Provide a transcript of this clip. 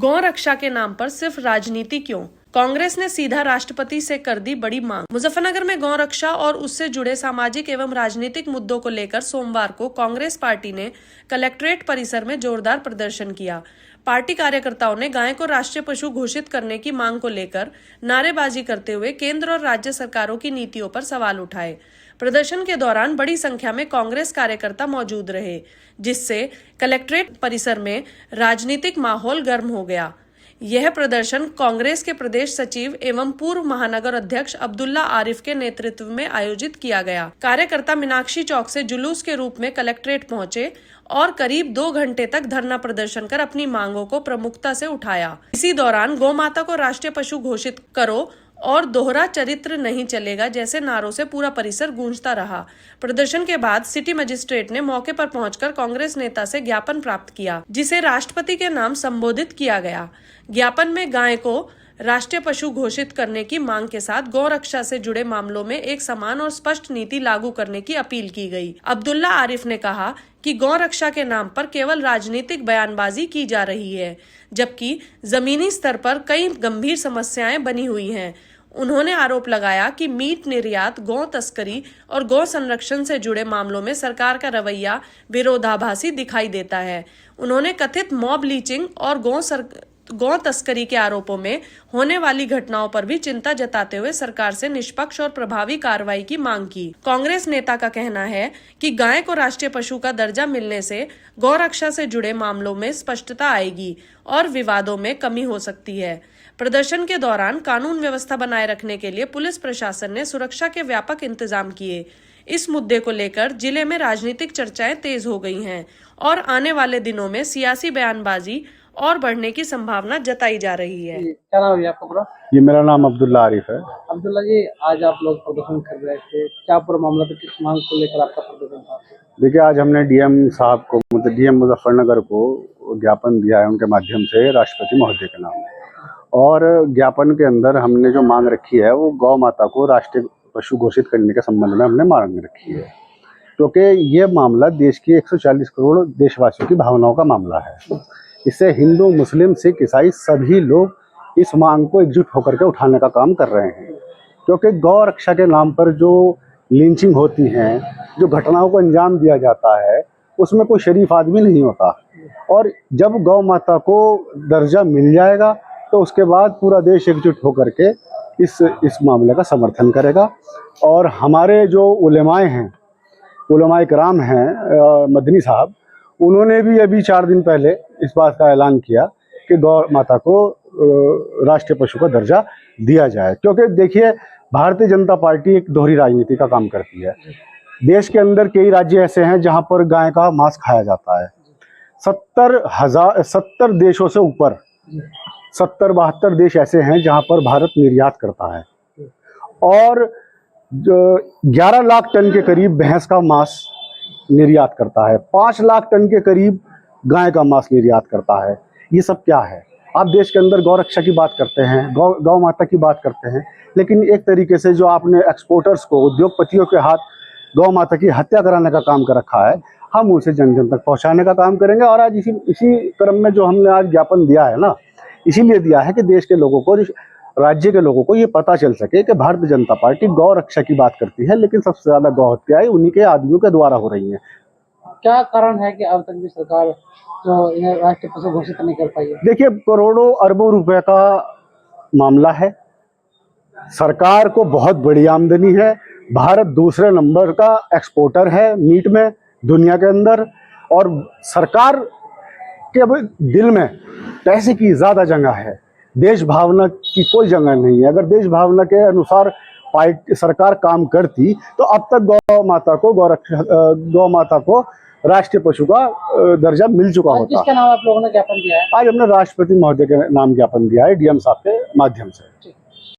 गौ रक्षा के नाम पर सिर्फ राजनीति क्यों? कांग्रेस ने सीधा राष्ट्रपति से कर दी बड़ी मांग। मुजफ्फरनगर में गौ रक्षा और उससे जुड़े सामाजिक एवं राजनीतिक मुद्दों को लेकर सोमवार को कांग्रेस पार्टी ने कलेक्ट्रेट परिसर में जोरदार प्रदर्शन किया। पार्टी कार्यकर्ताओं ने गाय को राष्ट्रीय पशु घोषित करने की मांग को लेकर नारेबाजी करते हुए केंद्र और राज्य सरकारों की नीतियों पर सवाल उठाए। प्रदर्शन के दौरान बड़ी संख्या में कांग्रेस कार्यकर्ता मौजूद रहे, जिससे कलेक्ट्रेट परिसर में राजनीतिक माहौल गर्म हो गया। यह प्रदर्शन कांग्रेस के प्रदेश सचिव एवं पूर्व महानगर अध्यक्ष अब्दुल्ला आरिफ के नेतृत्व में आयोजित किया गया। कार्यकर्ता मीनाक्षी चौक से जुलूस के रूप में कलेक्ट्रेट पहुंचे और करीब 2 घंटे तक धरना प्रदर्शन कर अपनी मांगों को प्रमुखता से उठाया। इसी दौरान गौ माता को राष्ट्रीय पशु घोषित करो और दोहरा चरित्र नहीं चलेगा जैसे नारों से पूरा परिसर गूंजता रहा। प्रदर्शन के बाद सिटी मजिस्ट्रेट ने मौके पर पहुंचकर कांग्रेस नेता से ज्ञापन प्राप्त किया, जिसे राष्ट्रपति के नाम संबोधित किया गया। ज्ञापन में गाय को राष्ट्रीय पशु घोषित करने की मांग के साथ गौ रक्षा से जुड़े मामलों में एक समान और स्पष्ट नीति लागू करने की अपील की गई। अब्दुल्ला आरिफ ने कहा कि गौ रक्षा के नाम पर केवल राजनीतिक बयानबाजी की जा रही है, जबकि जमीनी स्तर पर कई गंभीर समस्याएं बनी हुई हैं। उन्होंने आरोप लगाया कि मीट निर्यात, गौ तस्करी और गौ संरक्षण से जुड़े मामलों में सरकार का रवैया विरोधाभासी दिखाई देता है। उन्होंने कथित मॉब लीचिंग और गौ तस्करी के आरोपों में होने वाली घटनाओं पर भी चिंता जताते हुए सरकार से निष्पक्ष और प्रभावी कार्रवाई की मांग की। कांग्रेस नेता का कहना है कि गाय को राष्ट्रीय पशु का दर्जा मिलने से गौ रक्षा से जुड़े मामलों में स्पष्टता आएगी और विवादों में कमी हो सकती है। प्रदर्शन के दौरान कानून व्यवस्था बनाए रखने के लिए पुलिस प्रशासन ने सुरक्षा के व्यापक इंतजाम किए। इस मुद्दे को लेकर जिले में राजनीतिक चर्चाएं तेज हो गई हैं और आने वाले दिनों में सियासी बयानबाजी और बढ़ने की संभावना जताई जा रही है। क्या नाम है आपका पूरा? ये मेरा नाम अब्दुल्ला आरिफ है। अब्दुल्ला जी, आज आप लोग प्रदर्शन कर रहे थे, क्या पूरा मामला था, किस मांग को लेकर आपका प्रदर्शन था? देखिए, आज हमने डीएम साहब को, मतलब डीएम मुजफ्फरनगर को ज्ञापन दिया है उनके माध्यम से राष्ट्रपति महोदय के नाम। और ज्ञापन के अंदर हमने जो मांग रखी है वो गौ माता को राष्ट्रीय पशु घोषित करने के संबंध में हमने मांग रखी है, क्योंकि ये मामला देश की 140 करोड़ देशवासियों की भावनाओं का मामला है। इससे हिंदू, मुस्लिम, सिख, ईसाई सभी लोग इस मांग को एकजुट होकर के उठाने का काम कर रहे हैं, क्योंकि गौ रक्षा के नाम पर जो लिंचिंग होती है, जो घटनाओं को अंजाम दिया जाता है, उसमें कोई शरीफ आदमी नहीं होता। और जब गौ माता को दर्जा मिल जाएगा तो उसके बाद पूरा देश एकजुट होकर के इस मामले का समर्थन करेगा। और हमारे जो उलेमाए हैं, उलेमाए कराम हैं, मदनी साहब, उन्होंने भी अभी 4 दिन पहले इस बात का ऐलान किया कि गौ माता को राष्ट्रीय पशु का दर्जा दिया जाए। क्योंकि देखिए, भारतीय जनता पार्टी एक दोहरी राजनीति का काम करती है। देश के अंदर कई राज्य ऐसे हैं जहां पर गाय का मांस खाया जाता है। 70 देशों से ऊपर 70-72 देश ऐसे हैं जहां पर भारत निर्यात करता है। और 11 लाख टन के करीब भैंस का मांस निर्यात करता है, 5 लाख टन के करीब गाय का मांस निर्यात करता है। ये सब क्या है? आप देश के अंदर गौ रक्षा की बात करते हैं, गौ माता की बात करते हैं, लेकिन एक तरीके से जो आपने एक्सपोर्टर्स को, उद्योगपतियों के हाथ गौ माता की हत्या कराने का काम कर रखा है, हम उसे जन जन तक पहुंचाने का काम करेंगे। और आज इसी क्रम में जो हमने आज ज्ञापन दिया है ना, इसीलिए दिया है कि देश के लोगों को, राज्य के लोगों को ये पता चल सके कि भारतीय जनता पार्टी गौ रक्षा की बात करती है, लेकिन सबसे ज्यादा गौ हत्याएं उन्हीं के आदमियों के द्वारा हो रही हैं। क्या कारण है कि अब तक भी सरकार जो इन्हें राष्ट्रीय पशु घोषित नहीं कर पाई है? देखिए, करोड़ों अरबों रुपए का मामला है। सरकार को बहुत बड़ी आमदनी है। भारत दूसरे नंबर का एक्सपोर्टर है मीट में दुनिया के अंदर। और सरकार के दिल में पैसे की ज्यादा जगह है, देश भावना की कोई जगह नहीं है। अगर देश भावना के अनुसार सरकार काम करती तो अब तक गौ माता को राष्ट्रीय पशु का दर्जा मिल चुका होता। किसके नाम आप लोगों ने ज्ञापन दिया है? आज हमने राष्ट्रपति महोदय के नाम ज्ञापन दिया है, डीएम साहब के माध्यम से।